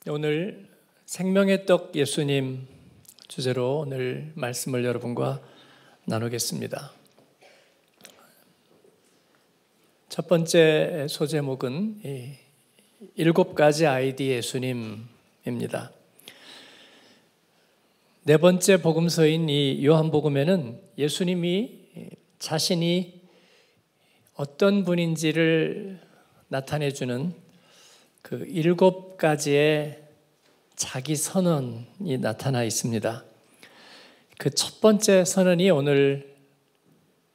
오늘 생명의 떡 예수님 주제로 오늘 말씀을 여러분과 나누겠습니다. 첫 번째 소제목은 7가지 아이디 예수님입니다. 네 번째 복음서인 이 요한복음에는 예수님이 자신이 어떤 분인지를 나타내주는 그 7가지의 자기 선언이 나타나 있습니다. 그 첫 번째 선언이 오늘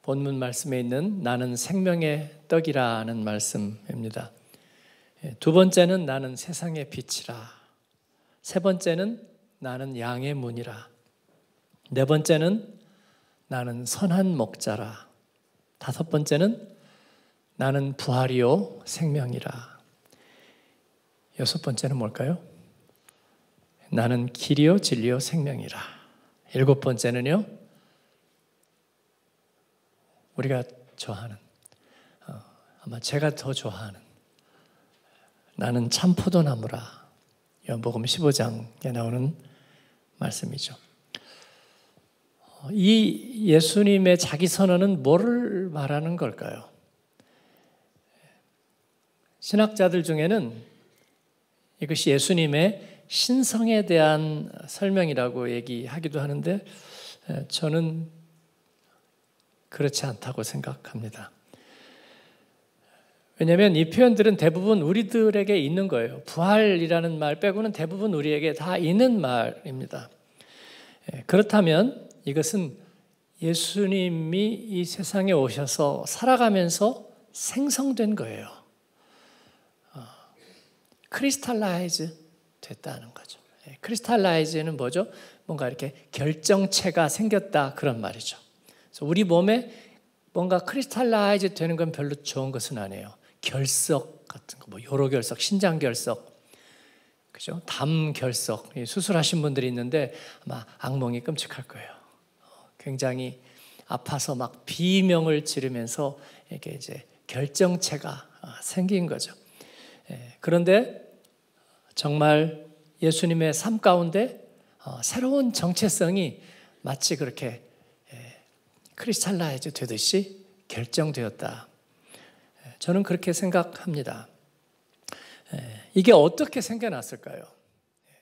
본문 말씀에 있는 나는 생명의 떡이라는 말씀입니다. 두 번째는 나는 세상의 빛이라. 세 번째는 나는 양의 문이라. 네 번째는 나는 선한 목자라. 다섯 번째는 나는 부활이요 생명이라. 여섯 번째는 뭘까요? 나는 길이요 진리요 생명이라. 일곱 번째는요, 우리가 좋아하는, 아마 제가 더 좋아하는 나는 참 포도나무라. 요한복음 15장에 나오는 말씀이죠. 이 예수님의 자기 선언은 뭐를 말하는 걸까요? 신학자들 중에는 이것이 예수님의 신성에 대한 설명이라고 얘기하기도 하는데 저는 그렇지 않다고 생각합니다. 왜냐하면 이 표현들은 대부분 우리들에게 있는 거예요. 부활이라는 말 빼고는 대부분 우리에게 다 있는 말입니다. 그렇다면 이것은 예수님이 이 세상에 오셔서 살아가면서 생성된 거예요. 크리스탈라이즈 됐다는 거죠. 크리스탈라이즈는 뭐죠? 뭔가 이렇게 결정체가 생겼다 그런 말이죠. 그래서 우리 몸에 뭔가 크리스탈라이즈 되는 건 별로 좋은 것은 아니에요. 결석 같은 거, 뭐 요로결석, 신장결석, 그죠? 담결석, 수술하신 분들이 있는데 아마 악몽이 끔찍할 거예요. 굉장히 아파서 막 비명을 지르면서 이게 이제 결정체가 생긴 거죠. 그런데 정말 예수님의 삶 가운데 새로운 정체성이 마치 그렇게 크리스탈라이즈 되듯이 결정되었다. 저는 그렇게 생각합니다. 이게 어떻게 생겨났을까요?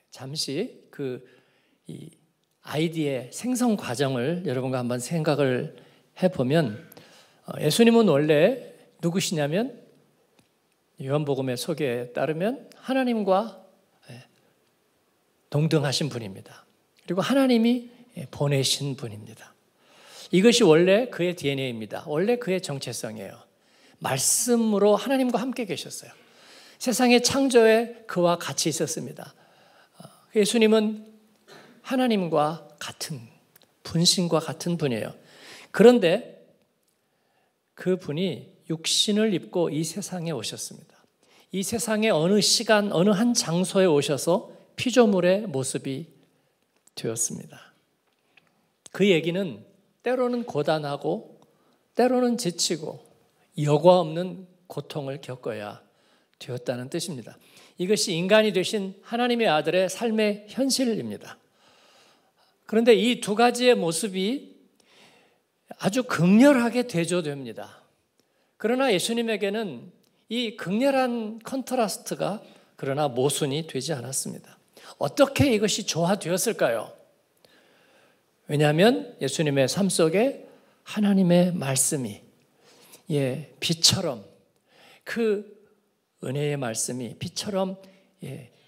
잠시 이 아이디의 생성 과정을 여러분과 한번 생각을 해보면 예수님은 원래 누구시냐면 요한복음의 소개에 따르면 하나님과 동등하신 분입니다. 그리고 하나님이 보내신 분입니다. 이것이 원래 그의 DNA입니다. 원래 그의 정체성이에요. 말씀으로 하나님과 함께 계셨어요. 세상의 창조에 그와 같이 있었습니다. 예수님은 하나님과 같은, 분신과 같은 분이에요. 그런데 그 분이 육신을 입고 이 세상에 오셨습니다. 이 세상에 어느 시간, 어느 한 장소에 오셔서 피조물의 모습이 되었습니다. 그 얘기는 때로는 고단하고 때로는 지치고 여과 없는 고통을 겪어야 되었다는 뜻입니다. 이것이 인간이 되신 하나님의 아들의 삶의 현실입니다. 그런데 이 두 가지의 모습이 아주 극렬하게 대조됩니다. 그러나 예수님에게는 이 극렬한 컨트라스트가 그러나 모순이 되지 않았습니다. 어떻게 이것이 조화되었을까요? 왜냐하면 예수님의 삶 속에 하나님의 말씀이 빛처럼 그 은혜의 말씀이 빛처럼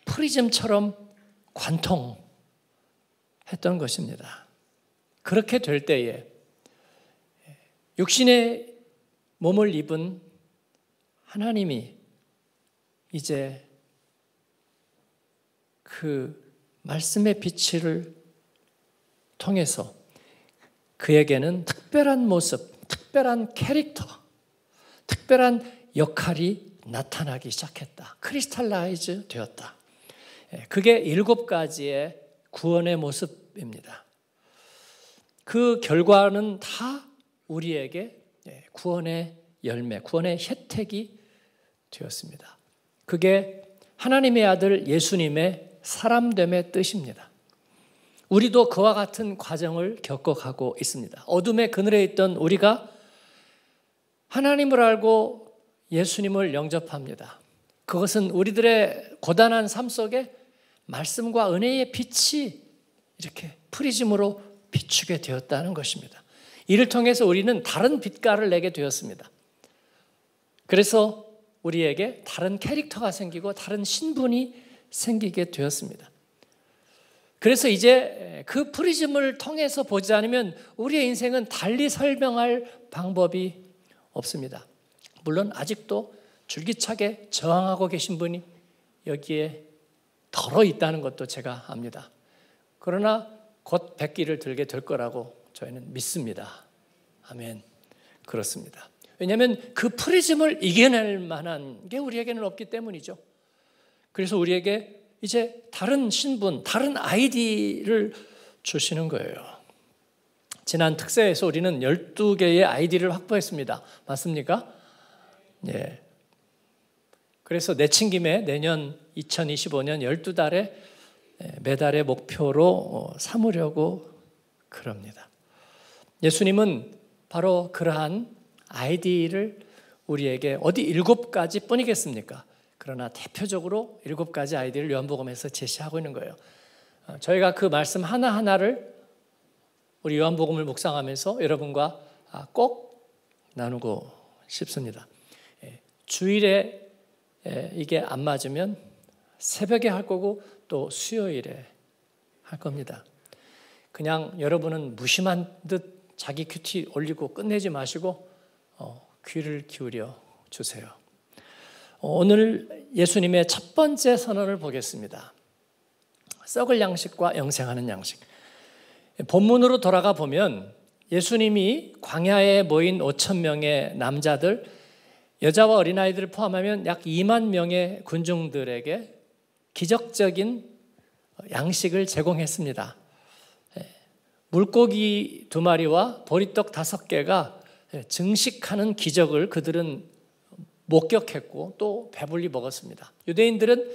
프리즘처럼 관통했던 것입니다. 그렇게 될 때에 육신의 몸을 입은 하나님이 이제 그 말씀의 빛을 통해서 그에게는 특별한 모습, 특별한 캐릭터, 특별한 역할이 나타나기 시작했다. 크리스탈라이즈 되었다. 그게 7가지의 구원의 모습입니다. 그 결과는 다 우리에게 구원의 열매, 구원의 혜택이 되었습니다. 그게 하나님의 아들 예수님의 사람됨의 뜻입니다. 우리도 그와 같은 과정을 겪어가고 있습니다. 어둠의 그늘에 있던 우리가 하나님을 알고 예수님을 영접합니다. 그것은 우리들의 고단한 삶 속에 말씀과 은혜의 빛이 이렇게 프리즘으로 비추게 되었다는 것입니다. 이를 통해서 우리는 다른 빛깔을 내게 되었습니다. 그래서 우리에게 다른 캐릭터가 생기고 다른 신분이 생기게 되었습니다. 그래서 이제 그 프리즘을 통해서 보지 않으면 우리의 인생은 달리 설명할 방법이 없습니다. 물론 아직도 줄기차게 저항하고 계신 분이 여기에 덜어 있다는 것도 제가 압니다. 그러나 곧 백기를 들게 될 거라고 저희는 믿습니다. 아멘. 그렇습니다. 왜냐하면 그 프리즘을 이겨낼 만한 게 우리에게는 없기 때문이죠. 그래서 우리에게 이제 다른 신분, 다른 아이디를 주시는 거예요. 지난 특세에서 우리는 12개의 아이디를 확보했습니다. 맞습니까? 예. 그래서 내친 김에 내년 2025년 12달에 매달의 목표로 삼으려고 그럽니다. 예수님은 바로 그러한 아이디를 우리에게 어디 7가지 뿐이겠습니까? 그러나 대표적으로 7가지 아이디를 요한복음에서 제시하고 있는 거예요. 저희가 그 말씀 하나하나를 우리 요한복음을 묵상하면서 여러분과 꼭 나누고 싶습니다. 주일에 이게 안 맞으면 새벽에 할 거고 또 수요일에 할 겁니다. 그냥 여러분은 무심한 듯 자기 큐티 올리고 끝내지 마시고 귀를 기울여 주세요. 오늘 예수님의 첫 번째 선언을 보겠습니다. 썩을 양식과 영생하는 양식. 본문으로 돌아가 보면 예수님이 광야에 모인 5천 명의 남자들, 여자와 어린아이들을 포함하면 약 2만 명의 군중들에게 기적적인 양식을 제공했습니다. 물고기 2마리와 보리떡 5개가 증식하는 기적을 그들은 목격했고 또 배불리 먹었습니다. 유대인들은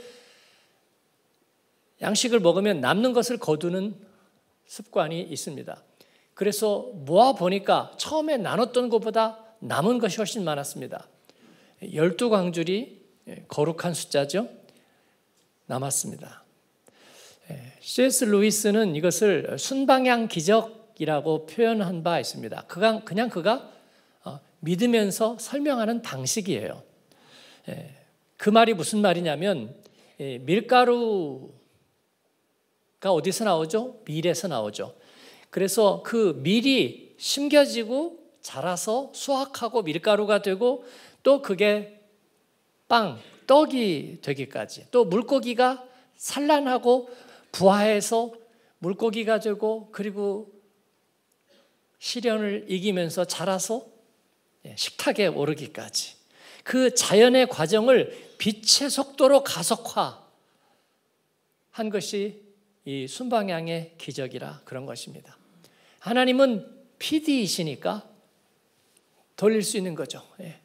양식을 먹으면 남는 것을 거두는 습관이 있습니다. 그래서 모아보니까 처음에 나눴던 것보다 남은 것이 훨씬 많았습니다. 12광줄이 거룩한 숫자죠. 남았습니다. C.S. 루이스는 이것을 순방향 기적이라고 표현한 바 있습니다. 그냥 그가 믿으면서 설명하는 방식이에요. 그 말이 무슨 말이냐면 밀가루가 어디서 나오죠? 밀에서 나오죠. 그래서 그 밀이 심겨지고 자라서 수확하고 밀가루가 되고 또 그게 떡이 되기까지, 또 물고기가 산란하고 부화해서 물고기가 되고 그리고 시련을 이기면서 자라서 식탁에 오르기까지 그 자연의 과정을 빛의 속도로 가속화한 것이 이 순방향의 기적이라 그런 것입니다. 하나님은 PD이시니까 돌릴 수 있는 거죠.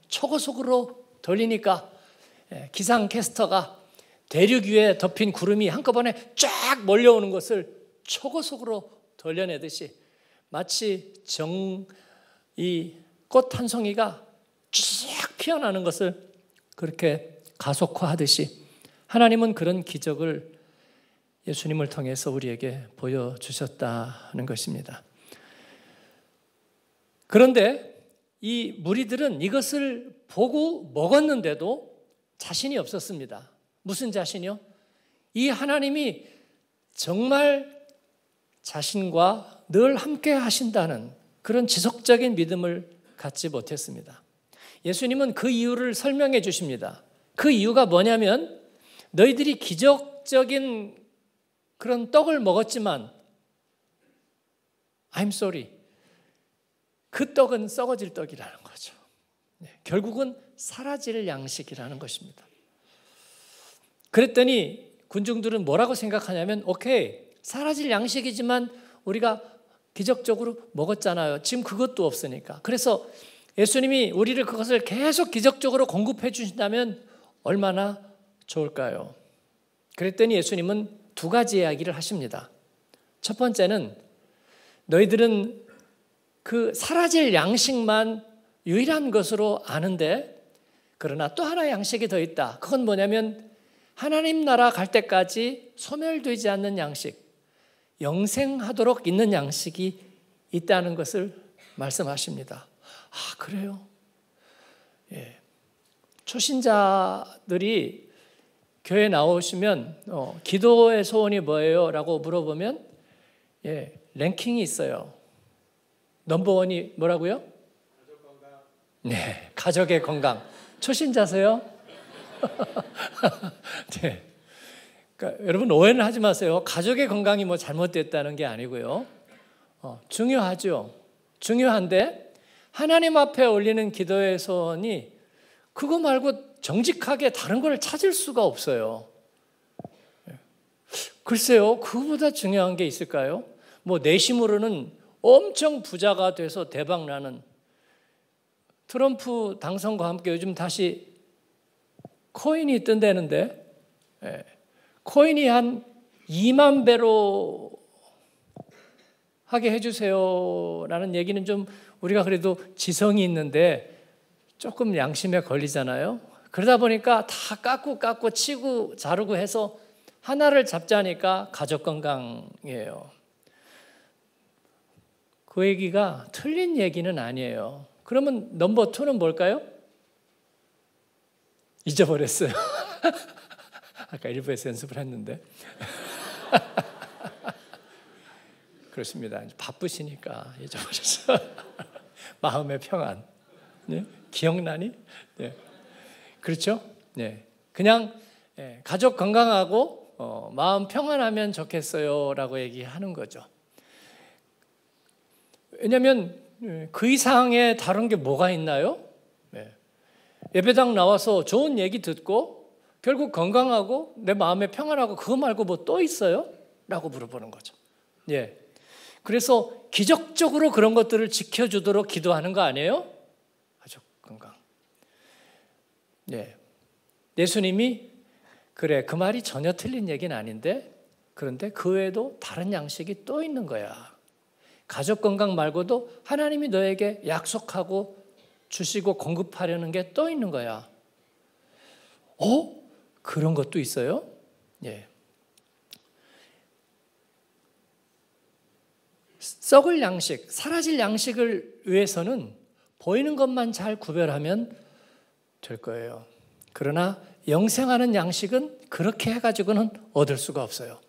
초고속으로 돌리니까 기상캐스터가 대륙 위에 덮인 구름이 한꺼번에 쫙 몰려오는 것을 초고속으로 돌려내듯이 마치 이 꽃 한 송이가 쫙 피어나는 것을 그렇게 가속화하듯이 하나님은 그런 기적을 예수님을 통해서 우리에게 보여주셨다는 것입니다. 그런데 이 무리들은 이것을 보고 먹었는데도 자신이 없었습니다. 무슨 자신이요? 이 하나님이 정말 자신과 늘 함께 하신다는 그런 지속적인 믿음을 갖지 못했습니다. 예수님은 그 이유를 설명해 주십니다. 그 이유가 뭐냐면 너희들이 기적적인 그런 떡을 먹었지만 I'm sorry. 그 떡은 썩어질 떡이라는 거죠. 결국은 사라질 양식이라는 것입니다. 그랬더니 군중들은 뭐라고 생각하냐면 오케이, 사라질 양식이지만 우리가 기적적으로 먹었잖아요. 지금 그것도 없으니까. 그래서 예수님이 우리를 그것을 계속 기적적으로 공급해 주신다면 얼마나 좋을까요? 그랬더니 예수님은 두 가지 이야기를 하십니다. 첫 번째는 너희들은 그 사라질 양식만 유일한 것으로 아는데 그러나 또 하나의 양식이 더 있다. 그건 뭐냐면 하나님 나라 갈 때까지 소멸되지 않는 양식, 영생하도록 있는 양식이 있다는 것을 말씀하십니다. 아, 그래요? 예. 초신자들이 교회 나오시면 기도의 소원이 뭐예요? 라고 물어보면 랭킹이 있어요. 넘버원이 뭐라고요? 가족 건강. 네, 가족의 건강. 초신자세요? 네. 그러니까 여러분 오해는 하지 마세요. 가족의 건강이 뭐 잘못됐다는 게 아니고요. 중요하죠. 중요한데 하나님 앞에 올리는 기도의 소원이 그거 말고 정직하게 다른 걸 찾을 수가 없어요. 글쎄요, 그거보다 중요한 게 있을까요? 뭐 내심으로는 엄청 부자가 돼서 대박 나는 트럼프 당선과 함께 요즘 다시 코인이 뜬다는데 코인이 한 2만 배로 하게 해주세요라는 얘기는 좀 우리가 그래도 지성이 있는데 조금 양심에 걸리잖아요. 그러다 보니까 다 깎고 치고 자르고 해서 하나를 잡자니까 가족 건강이에요. 그 얘기가 틀린 얘기는 아니에요. 그러면 넘버 2는 뭘까요? 잊어버렸어요. 아까 일부에서 연습을 했는데. 그렇습니다. 바쁘시니까 잊어버렸어요. 마음의 평안. 네? 기억나니? 네. 그렇죠? 네. 그냥 가족 건강하고 마음 평안하면 좋겠어요 라고 얘기하는 거죠. 왜냐하면 그 이상의 다른 게 뭐가 있나요? 예배당 나와서 좋은 얘기 듣고 결국 건강하고 내 마음에 평안하고 그거 말고 뭐 또 있어요? 라고 물어보는 거죠. 예. 그래서 기적적으로 그런 것들을 지켜주도록 기도하는 거 아니에요? 가족 건강. 예. 예수님이 그래 그 말이 전혀 틀린 얘기는 아닌데 그런데 그 외에도 다른 양식이 또 있는 거야. 가족 건강 말고도 하나님이 너에게 약속하고 주시고 공급하려는 게 또 있는 거야. 그런 것도 있어요? 예. 썩을 양식, 사라질 양식을 위해서는 보이는 것만 잘 구별하면 될 거예요. 그러나 영생하는 양식은 그렇게 해가지고는 얻을 수가 없어요.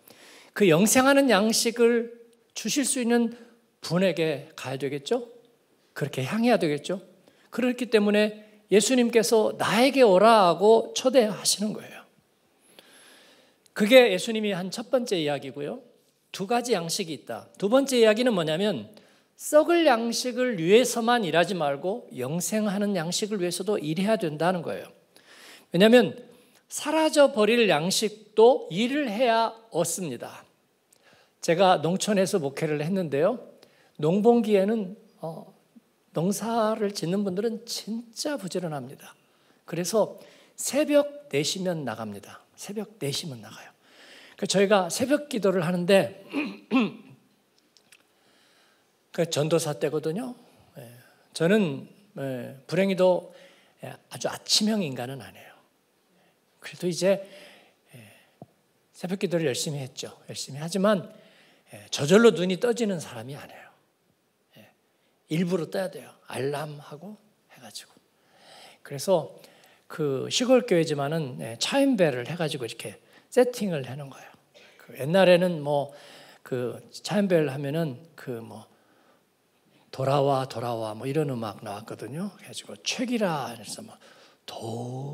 그 영생하는 양식을 주실 수 있는 분에게 가야 되겠죠? 그렇게 향해야 되겠죠? 그렇기 때문에 예수님께서 나에게 오라 하고 초대하시는 거예요. 그게 예수님이 한 첫 번째 이야기고요. 두 가지 양식이 있다. 두 번째 이야기는 뭐냐면 썩을 양식을 위해서만 일하지 말고 영생하는 양식을 위해서도 일해야 된다는 거예요. 왜냐하면 사라져 버릴 양식도 일을 해야 얻습니다. 제가 농촌에서 목회를 했는데요. 농번기에는 농사를 짓는 분들은 진짜 부지런합니다. 그래서 새벽 4시면 나갑니다. 새벽 4시면 나가요. 저희가 새벽 기도를 하는데 그 전도사 때거든요. 저는 불행히도 아주 아침형 인간은 아니에요. 그래도 이제 새벽 기도를 열심히 했죠. 열심히 하지만 저절로 눈이 떠지는 사람이 아니에요. 일부러 떠야 돼요. 알람하고 해가지고. 그래서 그 시골 교회지만은 차인벨을 해가지고 이렇게 세팅을 해놓은 거예요. 옛날에는 뭐 그 차인벨 하면은 그 뭐 돌아와 뭐 이런 음악 나왔거든요. 그래가지고 책이라 해서 뭐 돌아와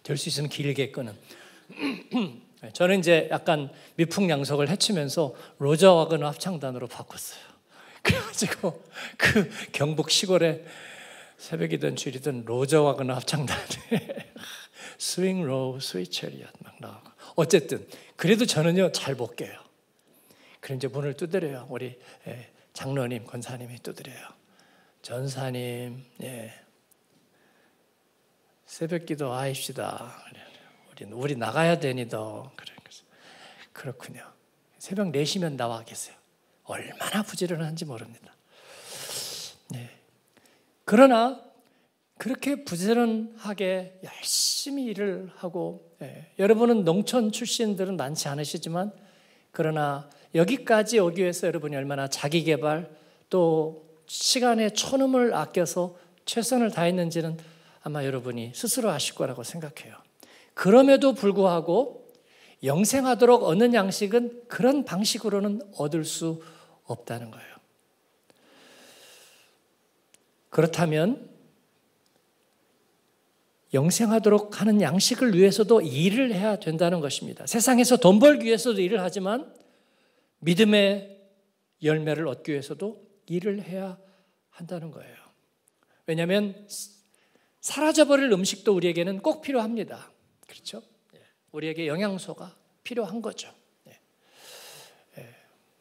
될 수 있으면 길게 끄는. 저는 이제 약간 미풍양속을 헤치면서 로저 와그너 합창단으로 바꿨어요. 그래가지고 그 경북 시골에 새벽이든 주일이든 로저 와그너 합창단에 스윙 로우 스윗 체리엇 막 나오고 어쨌든 그래도 저는요 잘 못 깨요. 그럼 이제 문을 두드려요. 우리 장로님 권사님이 두드려요. 전사님 새벽기도 하입시다. 우리 나가야 되니도. 그렇군요. 새벽 4시면 나와 계세요. 얼마나 부지런한지 모릅니다. 네. 그러나 그렇게 부지런하게 열심히 일을 하고, 여러분은 농촌 출신들은 많지 않으시지만, 그러나 여기까지 오기 위해서 여러분이 얼마나 자기개발 또 시간의 초름을 아껴서 최선을 다했는지는 아마 여러분이 스스로 아실 거라고 생각해요. 그럼에도 불구하고 영생하도록 얻는 양식은 그런 방식으로는 얻을 수 없다는 거예요. 그렇다면 영생하도록 하는 양식을 위해서도 일을 해야 된다는 것입니다. 세상에서 돈 벌기 위해서도 일을 하지만 믿음의 열매를 얻기 위해서도 일을 해야 한다는 거예요. 왜냐하면 사라져버릴 음식도 우리에게는 꼭 필요합니다. 그렇죠? 우리에게 영양소가 필요한 거죠.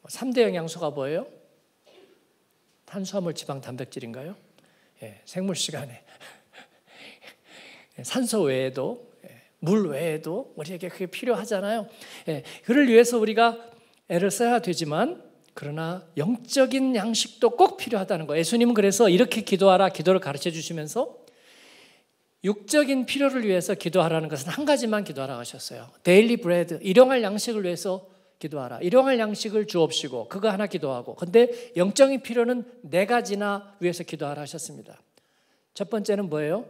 3대 영양소가 뭐예요? 탄수화물, 지방, 단백질인가요? 생물 시간에 산소 외에도 물 외에도 우리에게 그게 필요하잖아요. 그를 위해서 우리가 애를 써야 되지만 그러나 영적인 양식도 꼭 필요하다는 거예요. 예수님은 그래서 이렇게 기도하라 기도를 가르쳐 주시면서 육적인 필요를 위해서 기도하라는 것은 한 가지만 기도하라고 하셨어요. 데일리 브레드, 일용할 양식을 위해서 기도하라. 일용할 양식을 주옵시고 그거 하나 기도하고, 근데 영적인 필요는 4가지나 위해서 기도하라 하셨습니다. 첫 번째는 뭐예요?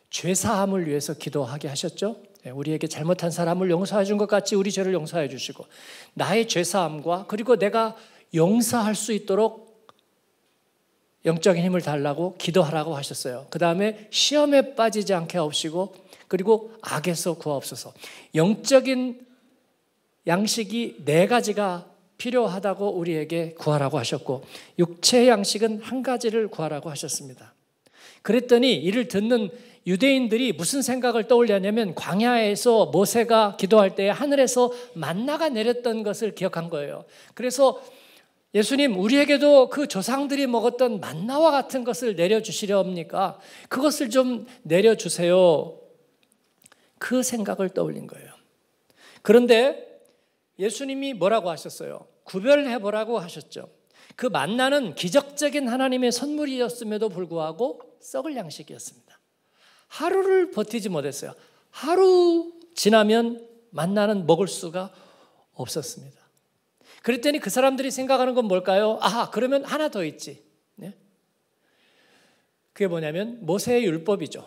죄사함을 위해서 기도하게 하셨죠. 우리에게 잘못한 사람을 용서해 준 것 같이 우리 죄를 용서해 주시고, 나의 죄사함과 그리고 내가 용서할 수 있도록 영적인 힘을 달라고 기도하라고 하셨어요. 그 다음에 시험에 빠지지 않게 하옵시고 그리고 악에서 구하옵소서. 영적인 양식이 4가지가 필요하다고 우리에게 구하라고 하셨고, 육체의 양식은 1가지를 구하라고 하셨습니다. 그랬더니 이를 듣는 유대인들이 무슨 생각을 떠올렸냐면 광야에서 모세가 기도할 때 하늘에서 만나가 내렸던 것을 기억한 거예요. 그래서 예수님, 우리에게도 그 조상들이 먹었던 만나와 같은 것을 내려주시렵니까? 그것을 좀 내려주세요. 그 생각을 떠올린 거예요. 그런데 예수님이 뭐라고 하셨어요? 구별해보라고 하셨죠. 그 만나는 기적적인 하나님의 선물이었음에도 불구하고 썩을 양식이었습니다. 하루를 버티지 못했어요. 하루 지나면 만나는 먹을 수가 없었습니다. 그랬더니 그 사람들이 생각하는 건 뭘까요? 그러면 하나 더 있지. 네? 그게 뭐냐면 모세의 율법이죠.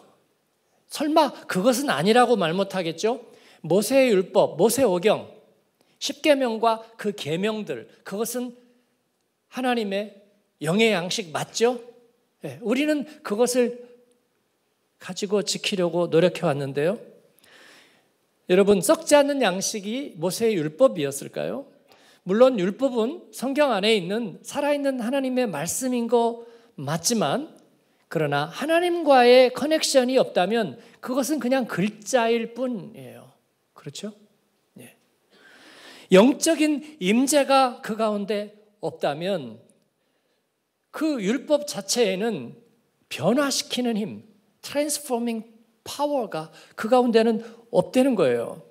설마 그것은 아니라고 말 못하겠죠? 모세의 율법, 모세오경, 10계명과 그 계명들, 그것은 하나님의 영의 양식 맞죠? 네, 우리는 그것을 가지고 지키려고 노력해 왔는데요. 여러분, 썩지 않는 양식이 모세의 율법이었을까요? 물론 율법은 성경 안에 있는 살아있는 하나님의 말씀인 거 맞지만, 그러나 하나님과의 커넥션이 없다면 그것은 그냥 글자일 뿐이에요. 그렇죠? 네. 영적인 임재가 그 가운데 없다면 그 율법 자체에는 변화시키는 힘, 트랜스포밍 파워가 그 가운데는 없다는 거예요.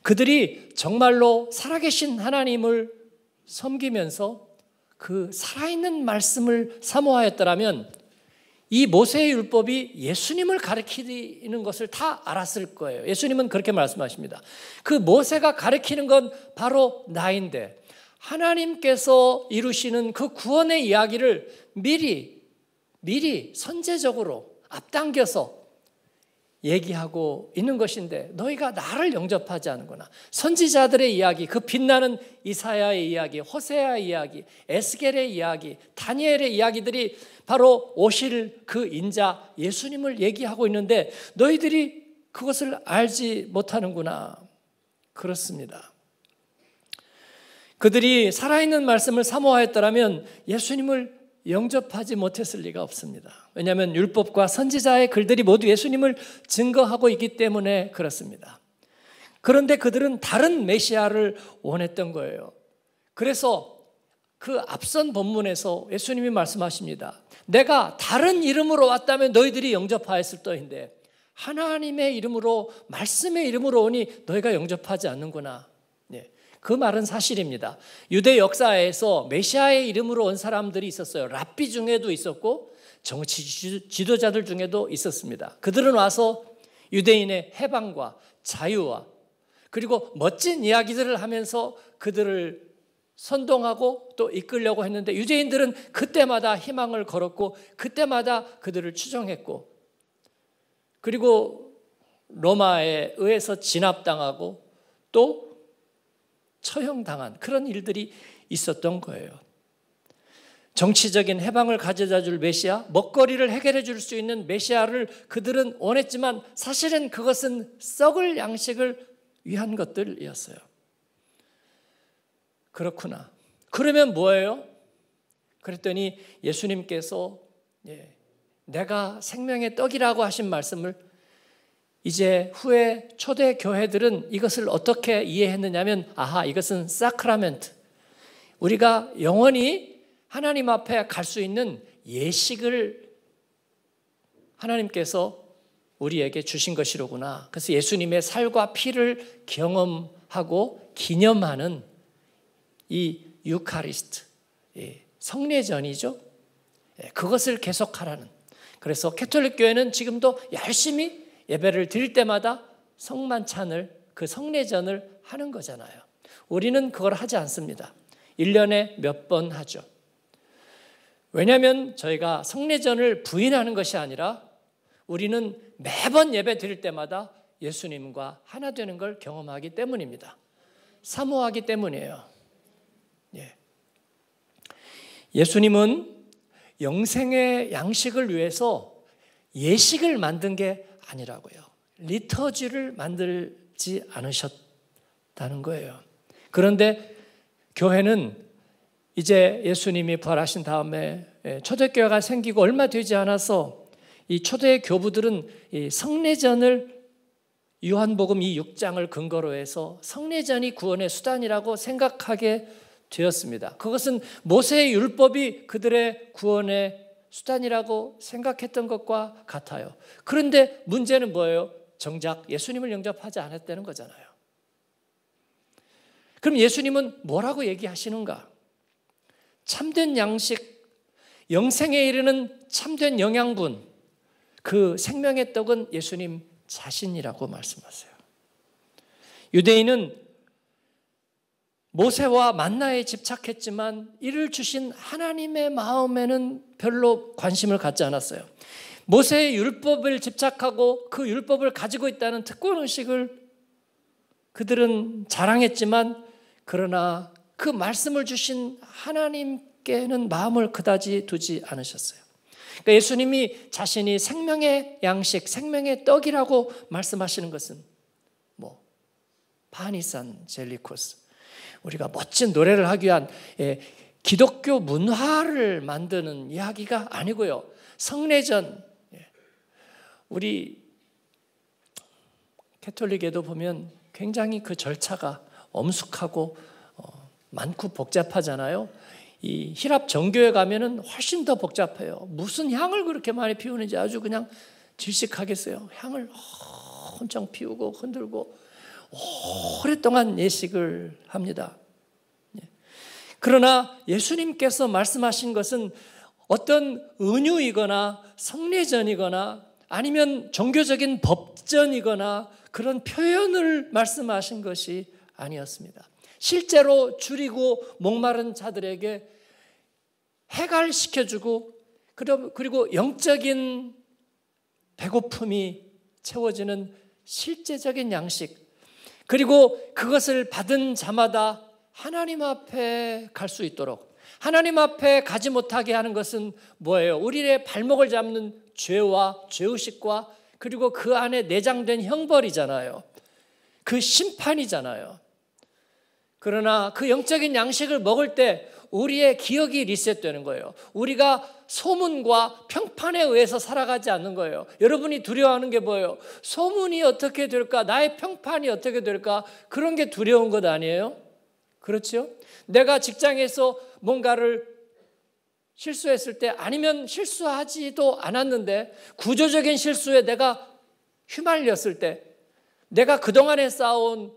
그들이 정말로 살아계신 하나님을 섬기면서 그 살아있는 말씀을 사모하였더라면 이 모세의 율법이 예수님을 가리키는 것을 다 알았을 거예요. 예수님은 그렇게 말씀하십니다. 그 모세가 가리키는 건 바로 나인데 하나님께서 이루시는 그 구원의 이야기를 미리 선제적으로 앞당겨서 얘기하고 있는 것인데 너희가 나를 영접하지 않는구나. 선지자들의 이야기, 그 빛나는 이사야의 이야기, 호세아의 이야기, 에스겔의 이야기, 다니엘의 이야기들이 바로 오실 그 인자 예수님을 얘기하고 있는데 너희들이 그것을 알지 못하는구나. 그렇습니다. 그들이 살아있는 말씀을 사모하였더라면 예수님을 영접하지 못했을 리가 없습니다. 왜냐하면 율법과 선지자의 글들이 모두 예수님을 증거하고 있기 때문에 그렇습니다. 그런데 그들은 다른 메시아를 원했던 거예요. 그래서 그 앞선 본문에서 예수님이 말씀하십니다. 내가 다른 이름으로 왔다면 너희들이 영접하였을 터인데 하나님의 이름으로, 말씀의 이름으로 오니 너희가 영접하지 않는구나. 그 말은 사실입니다. 유대 역사에서 메시아의 이름으로 온 사람들이 있었어요. 랍비 중에도 있었고 정치 지도자들 중에도 있었습니다. 그들은 와서 유대인의 해방과 자유와 그리고 멋진 이야기들을 하면서 그들을 선동하고 또 이끌려고 했는데 유대인들은 그때마다 희망을 걸었고 그때마다 그들을 추종했고 그리고 로마에 의해서 진압당하고 또 처형당한 그런 일들이 있었던 거예요. 정치적인 해방을 가져다 줄 메시아, 먹거리를 해결해 줄 수 있는 메시아를 그들은 원했지만 사실은 그것은 썩을 양식을 위한 것들이었어요. 그렇구나. 그러면 뭐예요? 그랬더니 예수님께서 내가 생명의 떡이라고 하신 말씀을 이제 후에 초대 교회들은 이것을 어떻게 이해했느냐면 이것은 사크라멘트, 우리가 영원히 하나님 앞에 갈 수 있는 예식을 하나님께서 우리에게 주신 것이로구나. 그래서 예수님의 살과 피를 경험하고 기념하는 이 유카리스트, 성례전이죠. 그것을 계속하라는. 그래서 가톨릭 교회는 지금도 열심히 예배를 드릴 때마다 성만찬을, 그 성례전을 하는 거잖아요. 우리는 그걸 하지 않습니다. 1년에 몇 번 하죠. 왜냐하면 저희가 성례전을 부인하는 것이 아니라 우리는 매번 예배 드릴 때마다 예수님과 하나 되는 걸 경험하기 때문입니다. 사모하기 때문이에요. 예수님은 영생의 양식을 위해서 예식을 만든 게 아니라고요. 리터지를 만들지 않으셨다는 거예요. 그런데 교회는 이제 예수님이 부활하신 다음에 초대교회가 생기고 얼마 되지 않아서 이 초대 교부들은 이 성례전을 요한복음 이 6장을 근거로 해서 성례전이 구원의 수단이라고 생각하게 되었습니다. 그것은 모세의 율법이 그들의 구원의 수단이라고 생각했던 것과 같아요. 그런데 문제는 뭐예요? 정작 예수님을 영접하지 않았다는 거잖아요. 그럼 예수님은 뭐라고 얘기하시는가? 참된 양식, 영생에 이르는 참된 영양분, 그 생명의 떡은 예수님 자신이라고 말씀하세요. 유대인은 모세와 만나에 집착했지만 이를 주신 하나님의 마음에는 별로 관심을 갖지 않았어요. 모세의 율법을 집착하고 그 율법을 가지고 있다는 특권의식을 그들은 자랑했지만 그러나 그 말씀을 주신 하나님께는 마음을 그다지 두지 않으셨어요. 그러니까 예수님이 자신이 생명의 양식, 생명의 떡이라고 말씀하시는 것은 파니산 젤리코스, 우리가 멋진 노래를 하기 위한 기독교 문화를 만드는 이야기가 아니고요. 성례전, 우리 가톨릭에도 보면 굉장히 그 절차가 엄숙하고 많고 복잡하잖아요. 이 히랍 정교에 가면은 훨씬 더 복잡해요. 무슨 향을 그렇게 많이 피우는지 아주 그냥 질식하겠어요. 향을 엄청 피우고 흔들고 오랫동안 예식을 합니다. 그러나 예수님께서 말씀하신 것은 어떤 은유이거나 성례전이거나 아니면 종교적인 법전이거나 그런 표현을 말씀하신 것이 아니었습니다. 실제로 줄이고 목마른 자들에게 해갈시켜주고 그리고 영적인 배고픔이 채워지는 실제적인 양식, 그리고 그것을 받은 자마다 하나님 앞에 갈 수 있도록, 하나님 앞에 가지 못하게 하는 것은 뭐예요? 우리의 발목을 잡는 죄와 죄의식과 그리고 그 안에 내장된 형벌이잖아요. 그 심판이잖아요. 그러나 그 영적인 양식을 먹을 때 우리의 기억이 리셋되는 거예요. 우리가 소문과 평판에 의해서 살아가지 않는 거예요. 여러분이 두려워하는 게 뭐예요? 소문이 어떻게 될까? 나의 평판이 어떻게 될까? 그런 게 두려운 것 아니에요? 그렇죠? 내가 직장에서 뭔가를 실수했을 때 아니면 실수하지도 않았는데 구조적인 실수에 내가 휘말렸을 때 내가 그동안에 쌓아온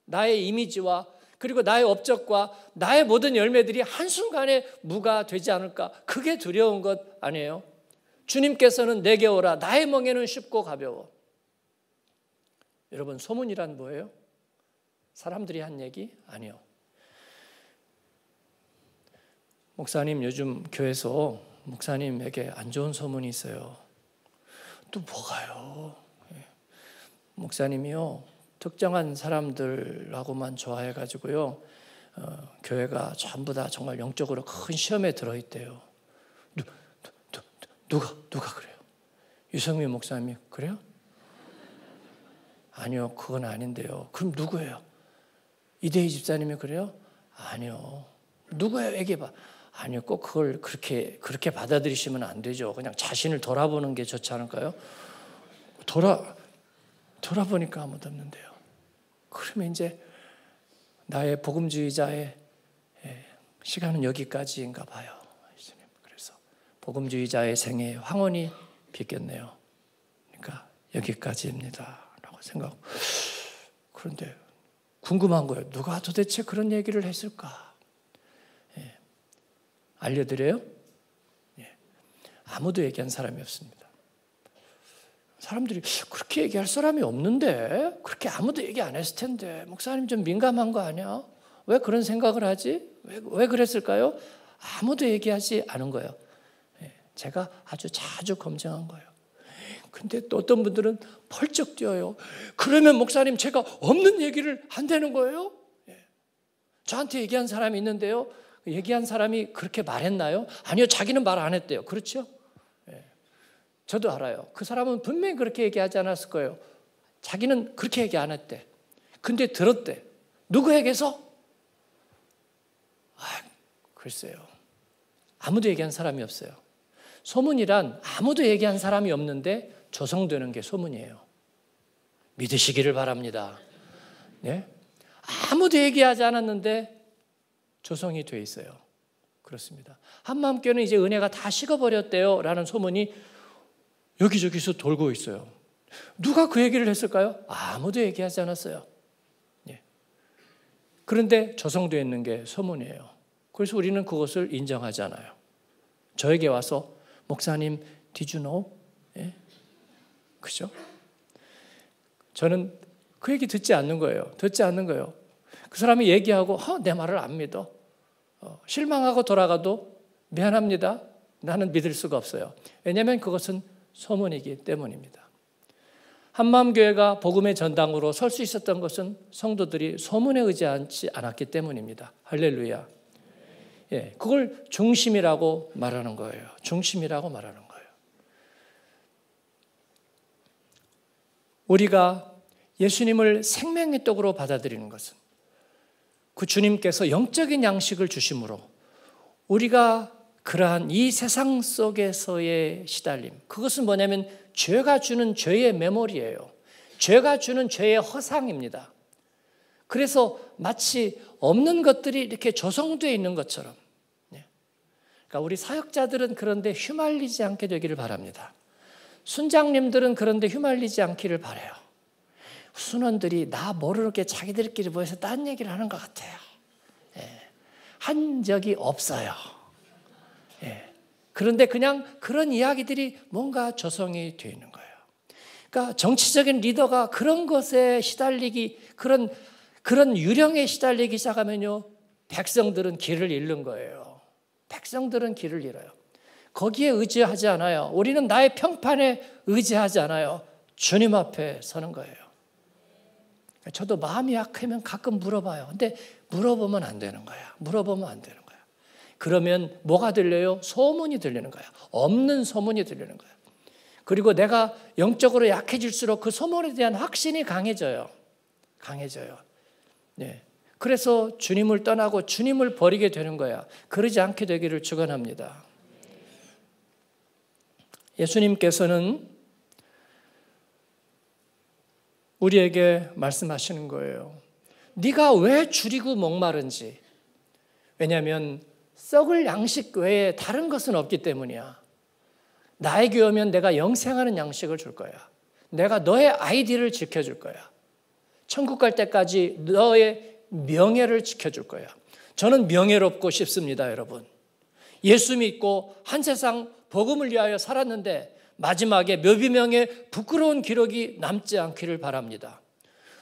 나의 이미지와 그리고 나의 업적과 나의 모든 열매들이 한순간에 무가 되지 않을까? 그게 두려운 것 아니에요? 주님께서는 내게 오라. 나의 멍에는 쉽고 가벼워. 여러분, 소문이란 뭐예요? 사람들이 한 얘기? 아니요. 목사님, 요즘 교회에서 목사님에게 안 좋은 소문이 있어요. 또 뭐가요? 목사님이요, 특정한 사람들하고만 좋아해가지고요, 교회가 전부 다 정말 영적으로 큰 시험에 들어있대요. 누가 그래요? 유성민 목사님이 그래요? 아니요, 그건 아닌데요. 그럼 누구예요? 이대희 집사님이 그래요? 아니요. 누구예요? 얘기해봐. 아니요, 꼭 그걸 그렇게 받아들이시면 안 되죠. 그냥 자신을 돌아보는 게 좋지 않을까요? 돌아보니까 아무도 없는데요. 그러면 이제 나의 복음주의자의 시간은 여기까지인가 봐요. 그래서 복음주의자의 생애에 황혼이 비겼네요. 그러니까 여기까지입니다 라고 생각하고, 그런데 궁금한 거예요. 누가 도대체 그런 얘기를 했을까? 알려드려요? 아무도 얘기한 사람이 없습니다. 사람들이 그렇게 얘기할 사람이 없는데, 그렇게 아무도 얘기 안 했을 텐데, 목사님 좀 민감한 거 아니야? 왜 그런 생각을 하지? 왜 그랬을까요? 아무도 얘기하지 않은 거예요. 제가 아주 자주 검증한 거예요. 근데 또 어떤 분들은 펄쩍 뛰어요. 그러면 목사님, 제가 없는 얘기를 한다는 거예요? 저한테 얘기한 사람이 있는데요. 얘기한 사람이 그렇게 말했나요? 아니요, 자기는 말 안 했대요. 그렇죠? 저도 알아요. 그 사람은 분명히 그렇게 얘기하지 않았을 거예요. 자기는 그렇게 얘기 안 했대. 근데 들었대. 누구에게서? 글쎄요. 아무도 얘기한 사람이 없어요. 소문이란 아무도 얘기한 사람이 없는데 조성되는 게 소문이에요. 믿으시기를 바랍니다. 네? 아무도 얘기하지 않았는데 조성이 돼 있어요. 그렇습니다. 한마음교회는 이제 은혜가 다 식어버렸대요 라는 소문이 여기저기서 돌고 있어요. 누가 그 얘기를 했을까요? 아무도 얘기하지 않았어요. 그런데 조성되어 있는 게 소문이에요. 그래서 우리는 그것을 인정하잖아요. 저에게 와서 목사님, did you know? 그죠? 저는 그 얘기 듣지 않는 거예요. 그 사람이 얘기하고 내 말을 안 믿어. 실망하고 돌아가도 미안합니다. 나는 믿을 수가 없어요. 왜냐하면 그것은 소문이기 때문입니다. 한마음교회가 복음의 전당으로 설 수 있었던 것은 성도들이 소문에 의지하지 않았기 때문입니다. 할렐루야. 그걸 중심이라고 말하는 거예요. 중심이라고 말하는 거예요. 우리가 예수님을 생명의 떡으로 받아들이는 것은 그 주님께서 영적인 양식을 주심으로 우리가 그러한 이 세상 속에서의 시달림, 그것은 뭐냐면 죄가 주는 죄의 메모리예요. 죄가 주는 죄의 허상입니다. 그래서 마치 없는 것들이 이렇게 조성되어 있는 것처럼, 그러니까 우리 사역자들은 그런데 휘말리지 않게 되기를 바랍니다. 순장님들은 그런데 휘말리지 않기를 바라요. 순원들이 나 모르게 자기들끼리 모여서 딴 얘기를 하는 것 같아요. 한 적이 없어요. 그런데 그냥 그런 이야기들이 뭔가 조성이 되어 있는 거예요. 그러니까 정치적인 리더가 그런 것에 시달리기, 그런 유령에 시달리기 시작하면요, 백성들은 길을 잃는 거예요. 백성들은 길을 잃어요. 거기에 의지하지 않아요. 우리는 나의 평판에 의지하지 않아요. 주님 앞에 서는 거예요. 저도 마음이 약하면 가끔 물어봐요. 근데 물어보면 안 되는 거야. 물어보면 안 되는 거야. 그러면 뭐가 들려요? 소문이 들리는 거야. 없는 소문이 들리는 거야. 그리고 내가 영적으로 약해질수록 그 소문에 대한 확신이 강해져요. 그래서 주님을 떠나고 주님을 버리게 되는 거야. 그러지 않게 되기를 축원합니다. 예수님께서는 우리에게 말씀하시는 거예요. 네가 왜 줄이고 목마른지. 왜냐하면 썩을 양식 외에 다른 것은 없기 때문이야. 나에게 오면 내가 영생하는 양식을 줄 거야. 내가 너의 아이디를 지켜줄 거야. 천국 갈 때까지 너의 명예를 지켜줄 거야. 저는 명예롭고 싶습니다, 여러분. 예수 믿고 한 세상 복음을 위하여 살았는데 마지막에 묘비명에 부끄러운 기록이 남지 않기를 바랍니다.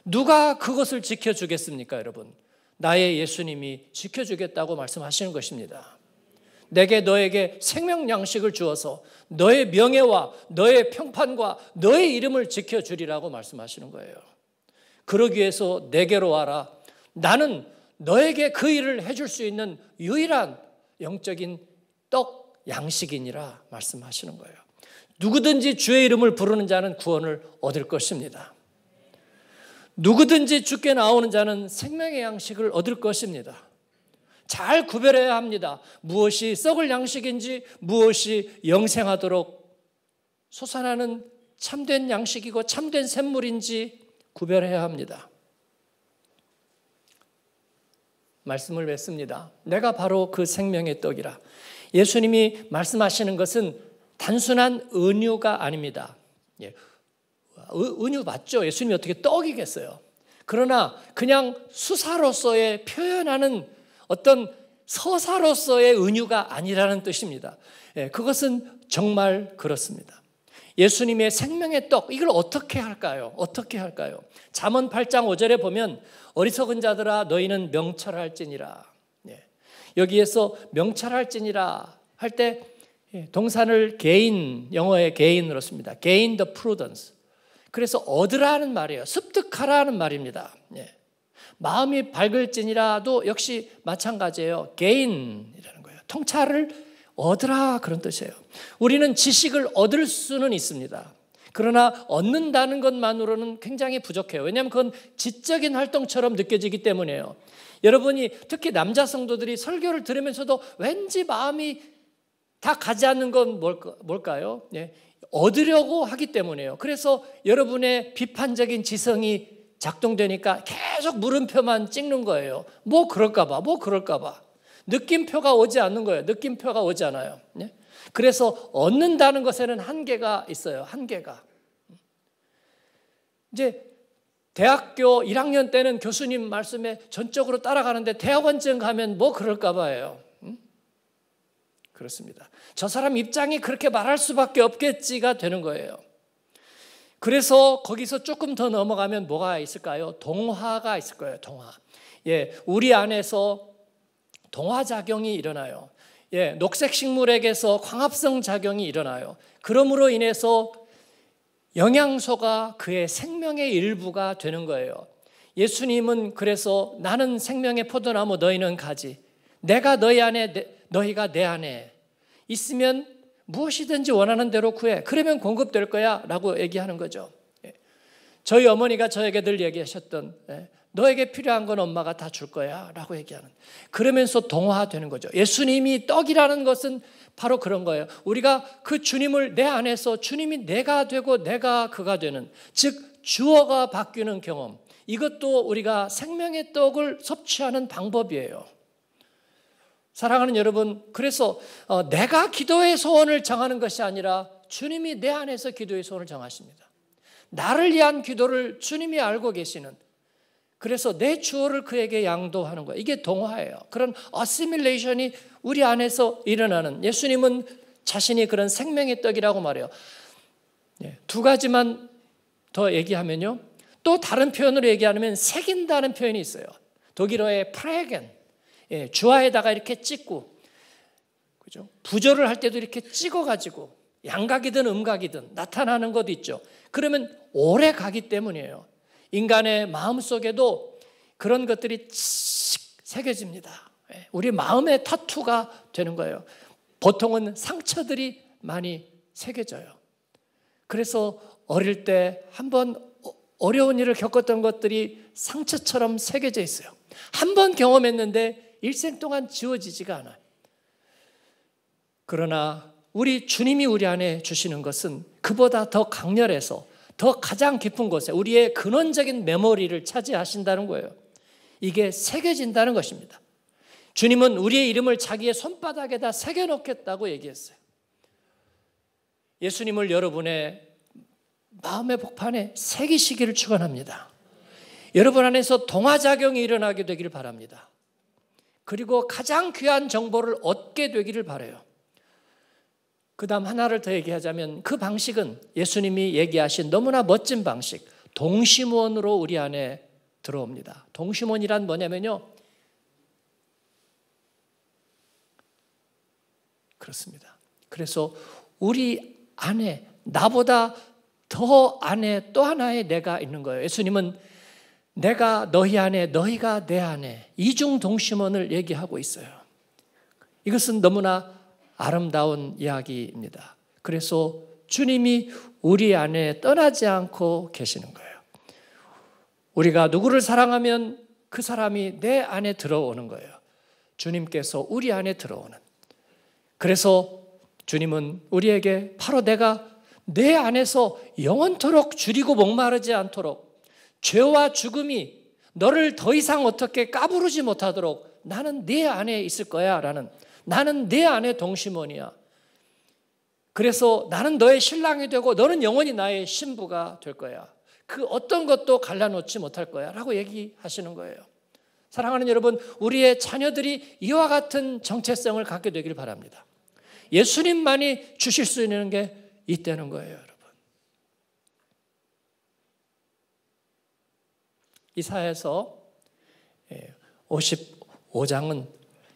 누가 그것을 지켜주겠습니까, 여러분? 나의 예수님이 지켜주겠다고 말씀하시는 것입니다. 내게 너에게 생명 양식을 주어서 너의 명예와 너의 평판과 너의 이름을 지켜주리라고 말씀하시는 거예요. 그러기 위해서 내게로 와라. 나는 너에게 그 일을 해줄 수 있는 유일한 영적인 떡 양식이니라 말씀하시는 거예요. 누구든지 주의 이름을 부르는 자는 구원을 얻을 것입니다. 누구든지 주께 나오는 자는 생명의 양식을 얻을 것입니다. 잘 구별해야 합니다. 무엇이 썩을 양식인지 무엇이 영생하도록 솟아나는 참된 양식이고 참된 샘물인지 구별해야 합니다. 말씀을 맺습니다. 내가 바로 그 생명의 떡이라. 예수님이 말씀하시는 것은 단순한 은유가 아닙니다. 은유 맞죠? 예수님이 어떻게 떡이겠어요? 그러나 그냥 수사로서의 표현하는 어떤 서사로서의 은유가 아니라는 뜻입니다. 그것은 정말 그렇습니다. 예수님의 생명의 떡, 이걸 어떻게 할까요? 어떻게 할까요? 잠언 8장 5절에 보면 어리석은 자들아 너희는 명철할지니라. 여기에서 명철할지니라 할 때 동사를 gain, 영어의 gain으로 씁니다. gain the prudence. 그래서 얻으라는 말이에요. 습득하라는 말입니다. 마음이 밝을지니라도 역시 마찬가지예요. gain이라는 거예요. 통찰을 얻으라 그런 뜻이에요. 우리는 지식을 얻을 수는 있습니다. 그러나 얻는다는 것만으로는 굉장히 부족해요. 왜냐하면 그건 지적인 활동처럼 느껴지기 때문이에요. 여러분이 특히 남자 성도들이 설교를 들으면서도 왠지 마음이 다 가지 않는 건 뭘까요? 얻으려고 하기 때문이에요. 그래서 여러분의 비판적인 지성이 작동되니까 계속 물음표만 찍는 거예요. 뭐 그럴까 봐, 뭐 그럴까 봐. 느낌표가 오지 않는 거예요. 느낌표가 오지 않아요. 그래서 얻는다는 것에는 한계가 있어요. 한계가. 이제 대학교 1학년 때는 교수님 말씀에 전적으로 따라가는데 대학원쯤 가면 뭐 그럴까 봐요. 그렇습니다. 저 사람 입장이 그렇게 말할 수밖에 없겠지가 되는 거예요. 그래서 거기서 조금 더 넘어가면 뭐가 있을까요? 동화가 있을 거예요. 동화. 우리 안에서 동화작용이 일어나요. 녹색 식물에게서 광합성 작용이 일어나요. 그러므로 인해서 영양소가 그의 생명의 일부가 되는 거예요. 예수님은 그래서 나는 생명의 포도나무 너희는 가지. 내가 너희 안에 너희가 내 안에 있으면 무엇이든지 원하는 대로 구해. 그러면 공급될 거야 라고 얘기하는 거죠. 저희 어머니가 저에게 늘 얘기하셨던 너에게 필요한 건 엄마가 다 줄 거야 라고 얘기하는, 그러면서 동화되는 거죠. 예수님이 떡이라는 것은 바로 그런 거예요. 우리가 그 주님을 내 안에서 주님이 내가 되고 내가 그가 되는, 즉 주어가 바뀌는 경험, 이것도 우리가 생명의 떡을 섭취하는 방법이에요. 사랑하는 여러분, 그래서 내가 기도의 소원을 정하는 것이 아니라 주님이 내 안에서 기도의 소원을 정하십니다. 나를 위한 기도를 주님이 알고 계시는, 그래서 내 주어를 그에게 양도하는 거예요. 이게 동화예요. 그런 어시밀레이션이 우리 안에서 일어나는, 예수님은 자신이 그런 생명의 떡이라고 말해요. 두 가지만 더 얘기하면요, 또 다른 표현으로 얘기하면 새긴다는 표현이 있어요. 독일어의 프레겐, 주화에다가 이렇게 찍고, 그죠? 부조를 할 때도 이렇게 찍어가지고 양각이든 음각이든 나타나는 것도 있죠. 그러면 오래 가기 때문이에요. 인간의 마음 속에도 그런 것들이 새겨집니다. 우리 마음의 타투가 되는 거예요. 보통은 상처들이 많이 새겨져요. 그래서 어릴 때 한번 어려운 일을 겪었던 것들이 상처처럼 새겨져 있어요. 한 번 경험했는데 일생 동안 지워지지가 않아요. 그러나 우리 주님이 우리 안에 주시는 것은 그보다 더 강렬해서 더 가장 깊은 곳에 우리의 근원적인 메모리를 차지하신다는 거예요. 이게 새겨진다는 것입니다. 주님은 우리의 이름을 자기의 손바닥에다 새겨놓겠다고 얘기했어요. 예수님을 여러분의 마음의 복판에 새기시기를 축원합니다. 여러분 안에서 동화작용이 일어나게 되기를 바랍니다. 그리고 가장 귀한 정보를 얻게 되기를 바라요. 그 다음 하나를 더 얘기하자면 그 방식은 예수님이 얘기하신 너무나 멋진 방식, 동심원으로 우리 안에 들어옵니다. 동심원이란 뭐냐면요, 그렇습니다. 그래서 우리 안에 나보다 더 안에 또 하나의 내가 있는 거예요. 예수님은 내가 너희 안에, 너희가 내 안에, 이중 동심원을 얘기하고 있어요. 이것은 너무나 아름다운 이야기입니다. 그래서 주님이 우리 안에 떠나지 않고 계시는 거예요. 우리가 누구를 사랑하면 그 사람이 내 안에 들어오는 거예요. 주님께서 우리 안에 들어오는. 그래서 주님은 우리에게 바로 내가 내 안에서 영원토록 줄이고 목마르지 않도록, 죄와 죽음이 너를 더 이상 어떻게 까부르지 못하도록 나는 네 안에 있을 거야 라는, 나는 네 안에 동심원이야. 그래서 나는 너의 신랑이 되고 너는 영원히 나의 신부가 될 거야. 그 어떤 것도 갈라놓지 못할 거야 라고 얘기하시는 거예요. 사랑하는 여러분, 우리의 자녀들이 이와 같은 정체성을 갖게 되길 바랍니다. 예수님만이 주실 수 있는 게 있다는 거예요, 여러분. 이사야서 55장은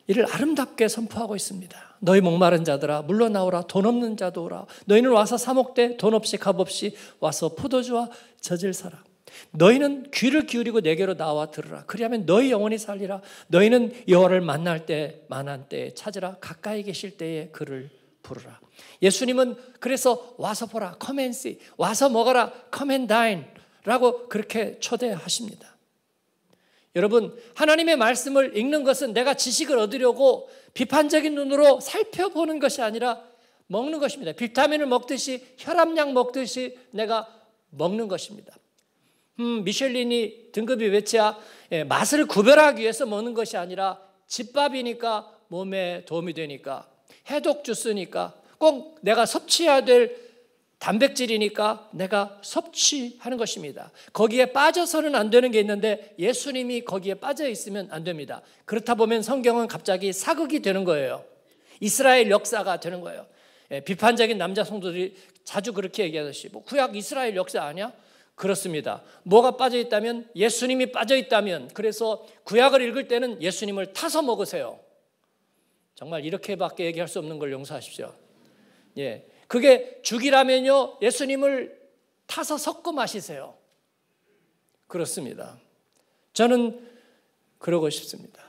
이를 아름답게 선포하고 있습니다. 너희 목마른 자들아 물러나오라. 돈 없는 자도 오라. 너희는 와서 사목되 돈 없이 값 없이 와서 포도주와 젖을 사라. 너희는 귀를 기울이고 내게로 나와 들으라. 그리하면 너희 영혼이 살리라. 너희는 여호와를 만날 때 만한 때에 찾으라. 가까이 계실 때에 그를 부르라. 예수님은 그래서 와서 보라, come and see, 와서 먹어라, come and dine 라고 그렇게 초대하십니다. 여러분, 하나님의 말씀을 읽는 것은 내가 지식을 얻으려고 비판적인 눈으로 살펴보는 것이 아니라 먹는 것입니다. 비타민을 먹듯이, 혈압약 먹듯이 내가 먹는 것입니다. 미슐린이 등급이 몇이야? 맛을 구별하기 위해서 먹는 것이 아니라 집밥이니까 몸에 도움이 되니까, 해독 주스니까, 꼭 내가 섭취해야 될 단백질이니까 내가 섭취하는 것입니다. 거기에 빠져서는 안 되는 게 있는데 예수님이 거기에 빠져 있으면 안 됩니다. 그렇다 보면 성경은 갑자기 사극이 되는 거예요. 이스라엘 역사가 되는 거예요. 비판적인 남자 성도들이 자주 그렇게 얘기하듯이, 뭐 구약 이스라엘 역사 아니야? 그렇습니다. 뭐가 빠져 있다면, 예수님이 빠져 있다면, 그래서 구약을 읽을 때는 예수님을 타서 먹으세요. 정말 이렇게밖에 얘기할 수 없는 걸 용서하십시오. 예, 그게 죽이라면요, 예수님을 타서 섞어 마시세요. 그렇습니다. 저는 그러고 싶습니다.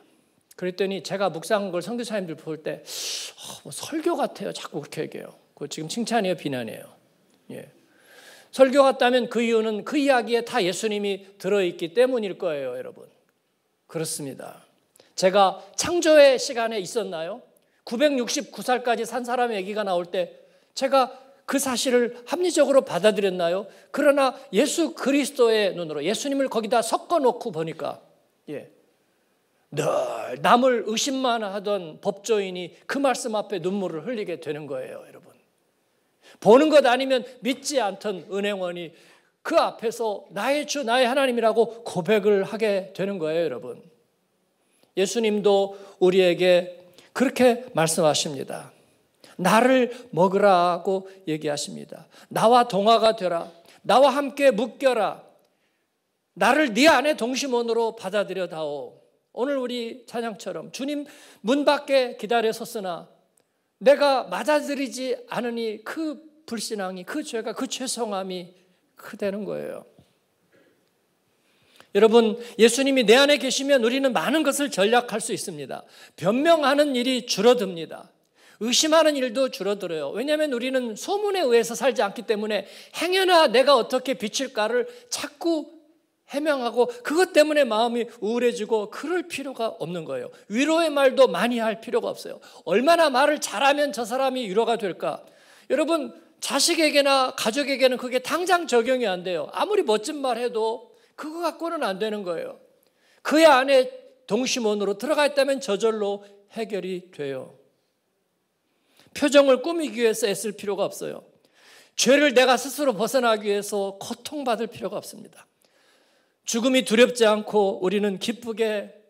그랬더니 제가 묵상한 걸 선교사님들 볼 때 뭐 설교 같아요. 자꾸 그렇게 얘기해요. 그거 지금 칭찬이에요, 비난이에요? 예. 설교 같다면 그 이유는 그 이야기에 다 예수님이 들어있기 때문일 거예요, 여러분. 그렇습니다. 제가 창조의 시간에 있었나요? 969살까지 산 사람의 얘기가 나올 때 제가 그 사실을 합리적으로 받아들였나요? 그러나 예수 그리스도의 눈으로 예수님을 거기다 섞어놓고 보니까, 늘 남을 의심만 하던 법조인이 그 말씀 앞에 눈물을 흘리게 되는 거예요, 여러분. 보는 것 아니면 믿지 않던 은행원이 그 앞에서 나의 주, 나의 하나님이라고 고백을 하게 되는 거예요, 여러분. 예수님도 우리에게 그렇게 말씀하십니다. 나를 먹으라고 얘기하십니다. 나와 동화가 되라. 나와 함께 묶여라. 나를 네 안에 동심원으로 받아들여 다오. 오늘 우리 찬양처럼 주님 문 밖에 기다려 섰으나 내가 맞아들이지 않으니 그 불신앙이, 그 죄가, 그 죄성함이 크다는 거예요. 여러분, 예수님이 내 안에 계시면 우리는 많은 것을 전략할 수 있습니다. 변명하는 일이 줄어듭니다. 의심하는 일도 줄어들어요. 왜냐하면 우리는 소문에 의해서 살지 않기 때문에 행여나 내가 어떻게 비칠까를 자꾸 해명하고 그것 때문에 마음이 우울해지고 그럴 필요가 없는 거예요. 위로의 말도 많이 할 필요가 없어요. 얼마나 말을 잘하면 저 사람이 위로가 될까? 여러분, 자식에게나 가족에게는 그게 당장 적용이 안 돼요. 아무리 멋진 말 해도 그거 갖고는 안 되는 거예요. 그의 안에 동심원으로 들어가 있다면 저절로 해결이 돼요. 표정을 꾸미기 위해서 애쓸 필요가 없어요. 죄를 내가 스스로 벗어나기 위해서 고통받을 필요가 없습니다. 죽음이 두렵지 않고 우리는 기쁘게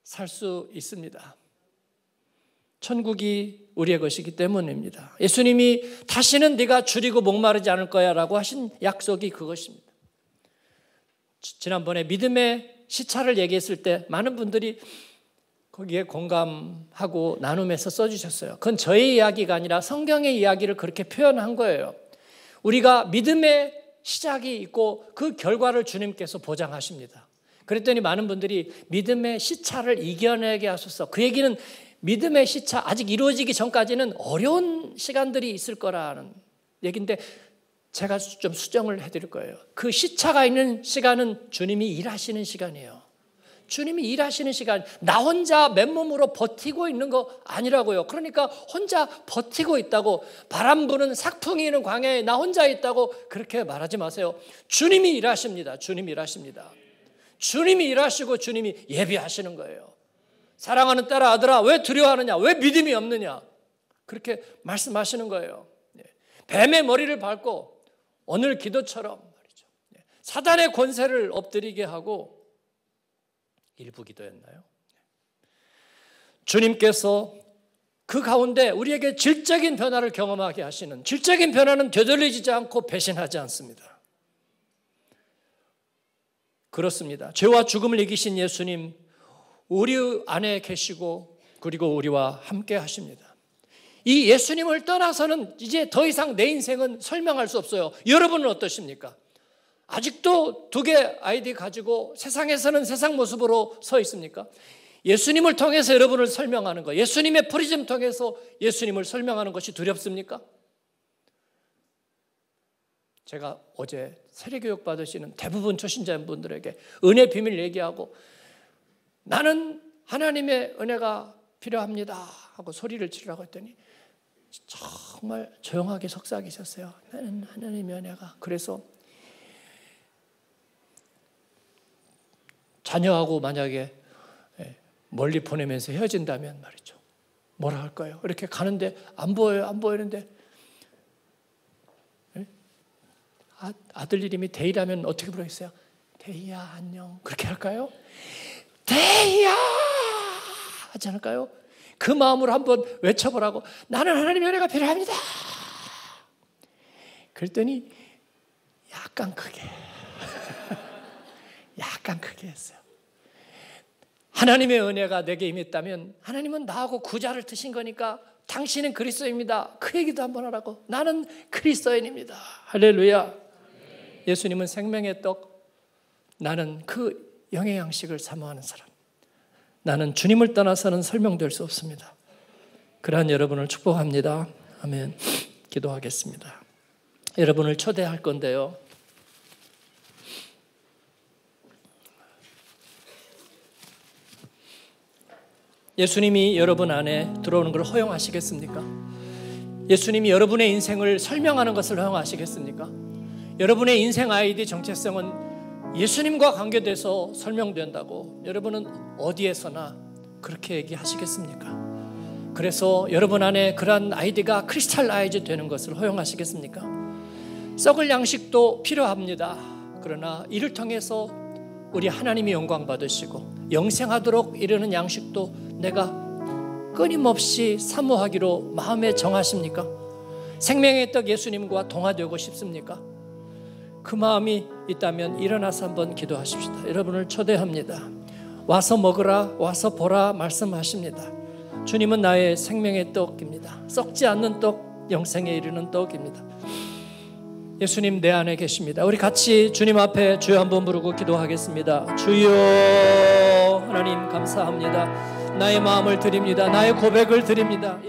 살 수 있습니다. 천국이 우리의 것이기 때문입니다. 예수님이 다시는 네가 줄이고 목마르지 않을 거야 라고 하신 약속이 그것입니다. 지난번에 믿음의 시차를 얘기했을 때 많은 분들이 거기에 공감하고 나눔해서 써주셨어요. 그건 저의 이야기가 아니라 성경의 이야기를 그렇게 표현한 거예요. 우리가 믿음의 시작이 있고 그 결과를 주님께서 보장하십니다. 그랬더니 많은 분들이 믿음의 시차를 이겨내게 하소서. 그 얘기는 믿음의 시차 아직 이루어지기 전까지는 어려운 시간들이 있을 거라는 얘기인데 제가 좀 수정을 해드릴 거예요. 그 시차가 있는 시간은 주님이 일하시는 시간이에요. 주님이 일하시는 시간, 나 혼자 맨몸으로 버티고 있는 거 아니라고요. 그러니까 혼자 버티고 있다고, 바람 부는 삭풍이 있는 광야에 나 혼자 있다고 그렇게 말하지 마세요. 주님이 일하십니다. 주님이 일하십니다. 주님이 일하시고 주님이 예비하시는 거예요. 사랑하는 딸아, 아들아, 왜 두려워하느냐? 왜 믿음이 없느냐? 그렇게 말씀하시는 거예요. 뱀의 머리를 밟고 오늘 기도처럼 말이죠. 사단의 권세를 엎드리게 하고, 일부 기도였나요? 주님께서 그 가운데 우리에게 질적인 변화를 경험하게 하시는, 질적인 변화는 되돌리지 않고 배신하지 않습니다. 그렇습니다. 죄와 죽음을 이기신 예수님, 우리 안에 계시고 그리고 우리와 함께 하십니다. 이 예수님을 떠나서는 이제 더 이상 내 인생은 설명할 수 없어요. 여러분은 어떠십니까? 아직도 두 개 아이디 가지고 세상에서는 세상 모습으로 서 있습니까? 예수님을 통해서 여러분을 설명하는 것, 예수님의 프리즘 통해서 예수님을 설명하는 것이 두렵습니까? 제가 어제 세례교육 받으시는 대부분 초신자분들에게 은혜 비밀 얘기하고, 나는 하나님의 은혜가 필요합니다 하고 소리를 지르라고 했더니 정말 조용하게 속삭이셨어요. 나는 하나님의 은혜가. 그래서 자녀하고 만약에 멀리 보내면서 헤어진다면 말이죠, 뭐라 할까요? 이렇게 가는데 안 보여요, 안 보이는데 아들 이름이 데이라면 어떻게 부르겠어요? 데이야 안녕, 그렇게 할까요? 데이야 하지 않을까요? 그 마음으로 한번 외쳐보라고. 나는 하나님의 은혜가 필요합니다. 그랬더니 약간 크게 약간 크게 했어요. 하나님의 은혜가 내게 임했다면 하나님은 나하고 구자를 트신 거니까 당신은 그리스도입니다. 그 얘기도 한번 하라고. 나는 그리스도인입니다. 할렐루야. 예수님은 생명의 떡, 나는 그 영의 양식을 사모하는 사람. 나는 주님을 떠나서는 설명될 수 없습니다. 그러한 여러분을 축복합니다. 아멘. 기도하겠습니다. 여러분을 초대할 건데요, 예수님이 여러분 안에 들어오는 걸 허용하시겠습니까? 예수님이 여러분의 인생을 설명하는 것을 허용하시겠습니까? 여러분의 인생 아이디 정체성은 예수님과 관계돼서 설명된다고 여러분은 어디에서나 그렇게 얘기하시겠습니까? 그래서 여러분 안에 그러한 아이디가 크리스탈라이즈 되는 것을 허용하시겠습니까? 썩을 양식도 필요합니다. 그러나 이를 통해서 우리 하나님이 영광 받으시고 영생하도록 이르는 양식도 내가 끊임없이 사모하기로 마음에 정하십니까? 생명의 떡 예수님과 동화되고 싶습니까? 그 마음이 있다면 일어나서 한번 기도하십시다. 여러분을 초대합니다. 와서 먹으라, 와서 보라 말씀하십니다. 주님은 나의 생명의 떡입니다. 썩지 않는 떡, 영생에 이르는 떡입니다. 예수님 내 안에 계십니다. 우리 같이 주님 앞에 주여 한번 부르고 기도하겠습니다. 주여, 하나님 감사합니다. 나의 마음을 드립니다. 나의 고백을 드립니다.